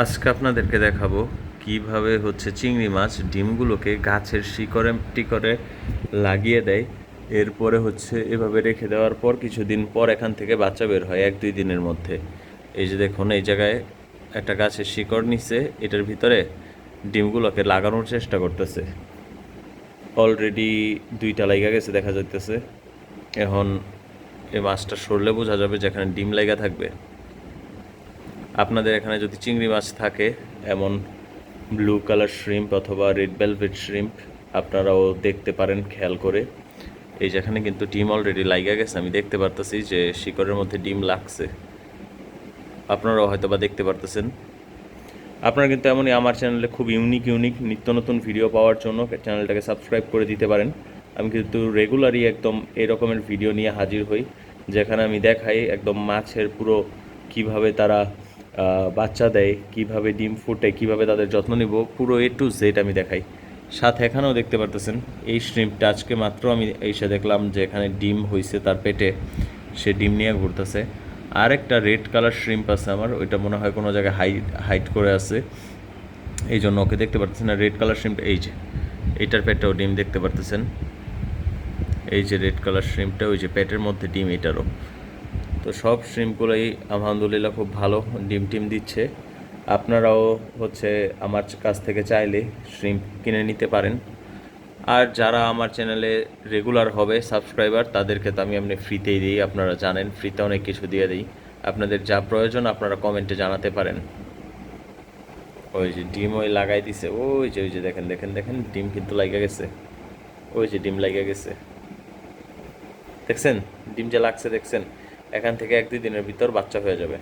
আজকে আপনাদেরকে দেখাবো কিভাবে চিংড়ি মাছ ডিমগুলোকে গাছের শিকড়ে টিকরে লাগিয়ে দেয়। এরপরে এভাবে রেখে দেওয়ার পর কিছুদিন পর এখান থেকে বাচ্চা বের হয় 1-2 দিনের মধ্যে। এই যে দেখুন, এই জায়গায় একটা গাছের শিকড় নিচ্ছে, এটার ভিতরে ডিমগুলোকে লাগানোর চেষ্টা করতেছে। অলরেডি 2টা লাইগা গেছে দেখা যাইতেছে। এখন এই মাছটা সরলে বোঝা যাবে যেখানে ডিম লাইগা থাকবে। আপনাদের এখানে যদি চিংড়ি মাছ থাকে, এমন ব্লু কালার শ্রিম্প অথবা রেড ভেলভেট শ্রিম্প, আপনারাও দেখতে পারেন খেয়াল করে। এই যেখানে কিন্তু ডিম অলরেডি লাইগা গেছে, আমি দেখতে পারতেছি যে শিকড়ের মধ্যে ডিম লাগছে, আপনারাও হয়তো বা দেখতে পারতেছেন। আপনারা কিন্তু এমনই আমার চ্যানেলে খুব ইউনিক নিত্য নতুন ভিডিও পাওয়ার জন্য চ্যানেলটাকে সাবস্ক্রাইব করে দিতে পারেন। আমি কিন্তু রেগুলারই একদম এই রকমের ভিডিও নিয়ে হাজির হই, যেখানে আমি দেখাই একদম মাছের পুরো কিভাবে তারা বাচ্চা দেয়, কিভাবে ডিম ফুটে, কিভাবে তাদের যত্ন নিব, পুরো A to Z আমি দেখাই। সাথে এখানেও দেখতে পারতেছেন এই শ্রিম্পটা আজকে মাত্র আমি এসে দেখলাম যে এখানে ডিম হয়েছে তার পেটে, সে ডিম নিয়ে ঘুরতেছে। আর একটা রেড কালার শ্রিম্প আছে আমার, ওইটা মনে হয় কোনো জায়গায় হাইট করে আছে, এই জন্য ওকে দেখতে পারতেছেন না। রেড কালার শ্রিম্প এই যে এইটার পেটেও ডিম দেখতে পারতেছেন, এই যে রেড কালার শ্রিম্পটা, ওই যে পেটের মধ্যে ডিম এটারও। তো সব শ্রিম্পগুলোই আলহামদুলিল্লাহ খুব ভালো ডিম দিচ্ছে। আপনারাও আমার কাছ থেকে চাইলে শ্রিম্প কিনে নিতে পারেন। আর যারা আমার চ্যানেলে রেগুলার হবে সাবস্ক্রাইবার, তাদেরকে তো আমি এমনি ফ্রিতেই দিই, আপনারা জানেন ফ্রিতে অনেক কিছু দিয়ে দিই। আপনাদের যা প্রয়োজন আপনারা কমেন্টে জানাতে পারেন। ওই যে ডিম ওই লাগাই দিছে, ওই যে দেখেন দেখেন দেখেন ডিম কিন্তু লাগা গেছে, ওই যে ডিম লাগা গেছে, দেখছেন ডিম যে লাগছে দেখছেন। এখান থেকে 1-2 দিনের ভিতর বাচ্চা হয়ে যাবে।